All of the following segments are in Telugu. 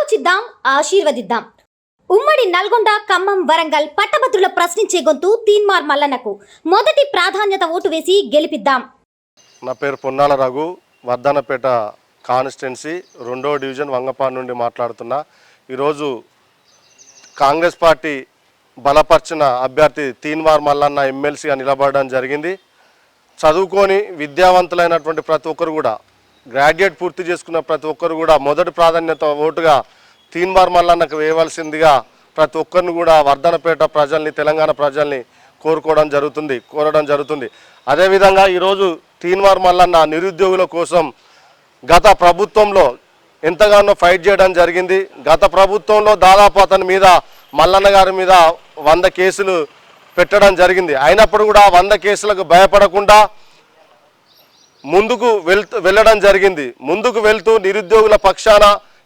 ఆలోచిద్దాం, ఆశీర్వదిద్దాం. ఉమ్మడి నల్గొండ, ఖమ్మం, వరంగల్ పట్టభద్రుల ప్రశ్నించే గొంతు తీన్మార్ మల్లన్నకు మొదటి ప్రాధాన్యత ఓటు వేసి గెలిపిద్దాం. నా పేరు పొన్నాల రఘు, వర్ధనపేట కాన్స్టిట్యున్సీ 2వ డివిజన్ వంగపాడు నుండి మాట్లాడుతున్నా. ఈరోజు కాంగ్రెస్ పార్టీ బలపరిచిన అభ్యర్థి తీన్మార్ మల్లన్న ఎమ్మెల్సీగా నిలబడడం జరిగింది. చదువుకొని విద్యావంతులైనటువంటి ప్రతి ఒక్కరు కూడా, గ్రాడ్యుయేట్ పూర్తి చేసుకున్న ప్రతి ఒక్కరు కూడా మొదటి ప్రాధాన్యత ఓటుగా తీన్మార్ మల్లన్నకు వేయవలసిందిగా ప్రతి ఒక్కరిని కూడా వర్ధనపేట ప్రజల్ని, తెలంగాణ ప్రజల్ని కోరడం జరుగుతుంది. అదేవిధంగా ఈరోజు తీన్మార్ మల్లన్న నిరుద్యోగుల కోసం గత ప్రభుత్వంలో ఎంతగానో ఫైట్ చేయడం జరిగింది. గత ప్రభుత్వంలో దాదాపు అతని మీద, మల్లన్న గారి మీద 100 కేసులు పెట్టడం జరిగింది. అయినప్పుడు కూడా 100 కేసులకు భయపడకుండా ముందుకు వెళ్ళడం జరిగింది. ముందుకు వెళ్తూ నిరుద్యోగుల పక్షాన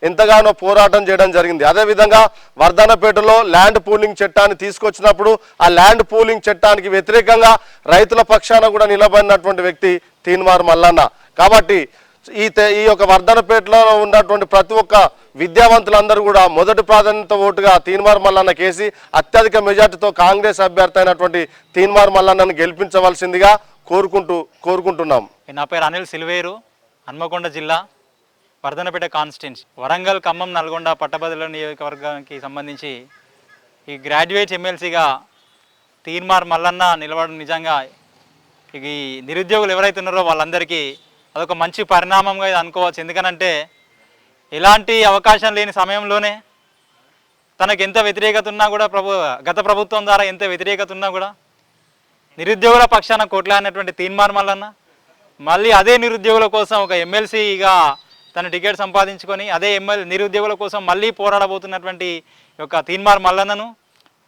ఎంతగానో పోరాటం చేయడం జరిగింది. అదేవిధంగా వర్ధనపేటలో ల్యాండ్ పూలింగ్ చట్టాన్ని తీసుకొచ్చినప్పుడు ఆ ల్యాండ్ పూలింగ్ చట్టానికి వ్యతిరేకంగా రైతుల పక్షాన కూడా నిలబడినటువంటి వ్యక్తి తీన్మార్ మల్లన్న. కాబట్టి ఈ యొక్క వర్ధనపేటలో ఉన్నటువంటి ప్రతి ఒక్క విద్యావంతులందరూ కూడా మొదటి ప్రాధాన్యత ఓటుగా తీన్మార్ మల్లన్న కేసి అత్యధిక మెజార్టీతో కాంగ్రెస్ అభ్యర్థి అయినటువంటి తీన్మార్ మల్లన్నను గెలిపించవలసిందిగా కోరుకుంటున్నాం. నా పేరు అనిల్ సిల్వేరు, హన్మకొండ జిల్లా, వర్ధనపేట కాన్స్టిట్యున్సీ. వరంగల్, ఖమ్మం, నల్గొండ పట్టభద్రుల నియోజకవర్గానికి సంబంధించి ఈ గ్రాడ్యుయేట్ ఎమ్మెల్సీగా తీన్మార్ మల్లన్న నిలబడడం నిజంగా ఈ నిరుద్యోగులు ఎవరైతే ఉన్నారో వాళ్ళందరికీ అదొక మంచి పరిణామంగా ఇది అనుకోవచ్చు. ఎందుకనంటే ఎలాంటి అవకాశం లేని సమయంలోనే తనకు ఎంత వ్యతిరేకత ఉన్నా కూడా గత ప్రభుత్వం ద్వారా ఎంత వ్యతిరేకత ఉన్నా కూడా నిరుద్యోగుల పక్షాన కొట్లాడినటువంటి తీన్మార్ మల్లన్న మళ్ళీ అదే నిరుద్యోగుల కోసం ఒక ఎమ్మెల్సీగా తన టికెట్ సంపాదించుకొని అదే నిరుద్యోగుల కోసం మళ్ళీ పోరాడబోతున్నటువంటి యొక్క తీన్మార్ మల్లన్నను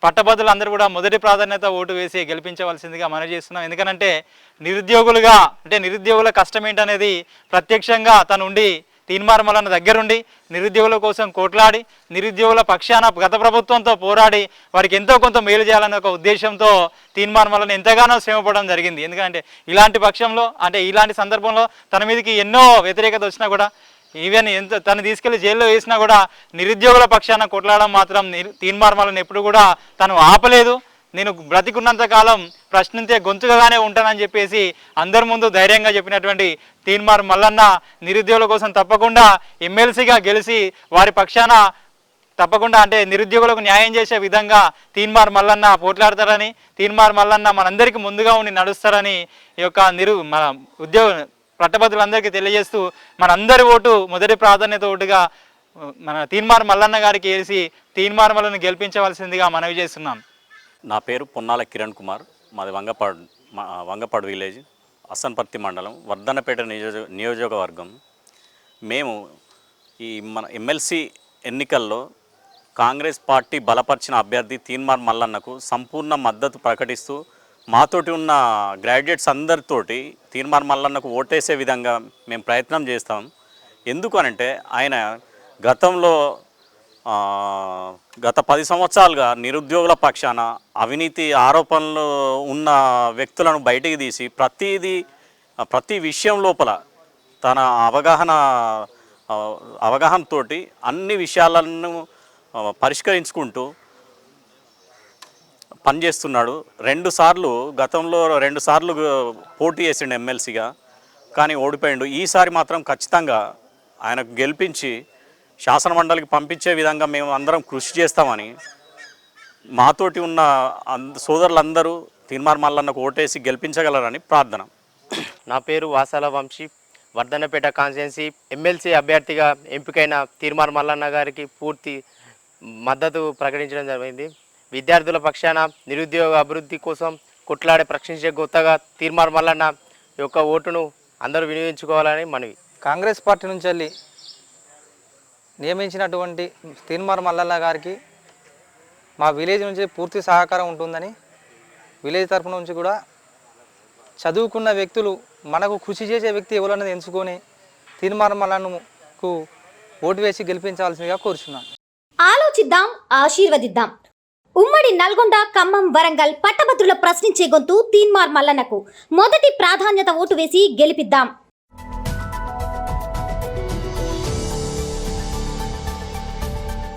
పట్టభద్రులు అందరూ కూడా మొదటి ప్రాధాన్యత ఓటు వేసి గెలిపించవలసిందిగా మనవి చేస్తున్నాం. ఎందుకంటే నిరుద్యోగుల కష్టం ఏంటనేది ప్రత్యక్షంగా తనుండి తీన్మార్ మల్లన్న దగ్గరుండి నిరుద్యోగుల కోసం కొట్లాడి నిరుద్యోగుల పక్షాన గత ప్రభుత్వంతో పోరాడి వారికి ఎంతో కొంత మేలు చేయాలనే ఒక ఉద్దేశంతో తీన్మార్ మల్లన్న ఎంతగానో శ్రమపడడం జరిగింది. ఎందుకంటే ఇలాంటి సందర్భంలో తన మీదకి ఎన్నో వ్యతిరేకత వచ్చినా కూడా, ఈవెన్ తను తీసుకెళ్లి జైల్లో వేసినా కూడా నిరుద్యోగుల పక్షాన కొట్లాడడం మాత్రం తీన్మార్ మల్లన్న ఎప్పుడు కూడా తను ఆపలేదు. నేను బ్రతికున్నంత కాలం ప్రశ్నించే గొంతుగానే ఉంటానని చెప్పేసి అందరి ముందు ధైర్యంగా చెప్పినటువంటి తీన్మార్ మల్లన్న నిరుద్యోగుల కోసం తప్పకుండా ఎమ్మెల్సీగా గెలిచి వారి పక్షాన తప్పకుండా నిరుద్యోగులకు న్యాయం చేసే విధంగా తీన్మార్ మల్లన్న పోట్లాడతారని, తీన్మార్ మల్లన్న మనందరికీ ముందుగా ఉండి నడుస్తారని ఈ యొక్క మన పట్టభద్రులందరికీ తెలియజేస్తూ మనందరి ఓటు మొదటి ప్రాధాన్యత ఓటుగా మన తీన్మార్ మల్లన్న గారికి వేసి తీన్మార్ మల్లన్న గెలిపించవలసిందిగా మనవి చేస్తున్నాం. నా పేరు పొన్నాల కిరణ్ కుమార్, మాది వంగపాడు విలేజ్, అసన్పర్తి మండలం, వర్ధనపేట నియోజకవర్గం. మేము మన ఎమ్మెల్సీ ఎన్నికల్లో కాంగ్రెస్ పార్టీ బలపరిచిన అభ్యర్థి తీన్మార్ మల్లన్నకు సంపూర్ణ మద్దతు ప్రకటిస్తూ మాతోటి ఉన్న గ్రాడ్యుయేట్స్ అందరితోటి తీన్మార్ మల్లన్నకు ఓటేసే విధంగా మేము ప్రయత్నం చేస్తాం. ఎందుకు అనంటే ఆయన గత 10 సంవత్సరాలుగా నిరుద్యోగుల పక్షాన అవినీతి ఆరోపణలు ఉన్న వ్యక్తులను బయటికి తీసి ప్రతి విషయం లోపల తన అవగాహనతోటి అన్ని విషయాలను పరిష్కరించుకుంటూ పనిచేస్తున్నాడు. గతంలో 2 సార్లు పోటీ చేసిండు ఎమ్మెల్సీగా, కానీ ఓడిపోయిండు. ఈసారి మాత్రం ఖచ్చితంగా ఆయనకు గెలిపించి శాసనమండలికి పంపించే విధంగా మేము అందరం కృషి చేస్తామని, మాతోటి ఉన్న సోదరులందరూ తీన్మార్ మల్లన్నకు ఓటేసి గెలిపించగలరని ప్రార్థన. నా పేరు వాసాల వంశీ, వర్ధనపేట కాన్స్టిట్యున్సీ ఎమ్మెల్సీ అభ్యర్థిగా ఎంపికైన తీన్మార్ మల్లన్న గారికి పూర్తి మద్దతు ప్రకటించడం జరిగింది. విద్యార్థుల పక్షాన నిరుద్యోగ అభివృద్ధి కోసం కొట్లాడే ప్రశ్నించే గొత్తగా తీన్మార్ మల్లన్న యొక్క ఓటును అందరూ వినియోగించుకోవాలని మనవి. కాంగ్రెస్ పార్టీ నుంచి వెళ్ళి నియమించినటువంటి తీన్మార్ మల్లన్న గారికి మా విలేజ్ నుంచి పూర్తి సహకారం ఉంటుందని, విలేజ్ తరఫు నుంచి కూడా చదువుకున్న వ్యక్తులు మనకు కృషి చేసే వ్యక్తి ఎవరన్నది ఎంచుకొని తీన్మార్ మల్లన్నకు ఓటు వేసి గెలిపించాల్సిందిగా కోరుచున్నాను. ఆలోచిద్దాం, ఆశీర్వదిద్దాం. ఉమ్మడి నల్గొండ, ఖమ్మం, వరంగల్ పట్టభద్రుల ప్రశ్నించే గొంతు తీన్మార్ మల్లన్నకు మొదటి ప్రాధాన్యత ఓటు వేసి గెలిపిద్దాం.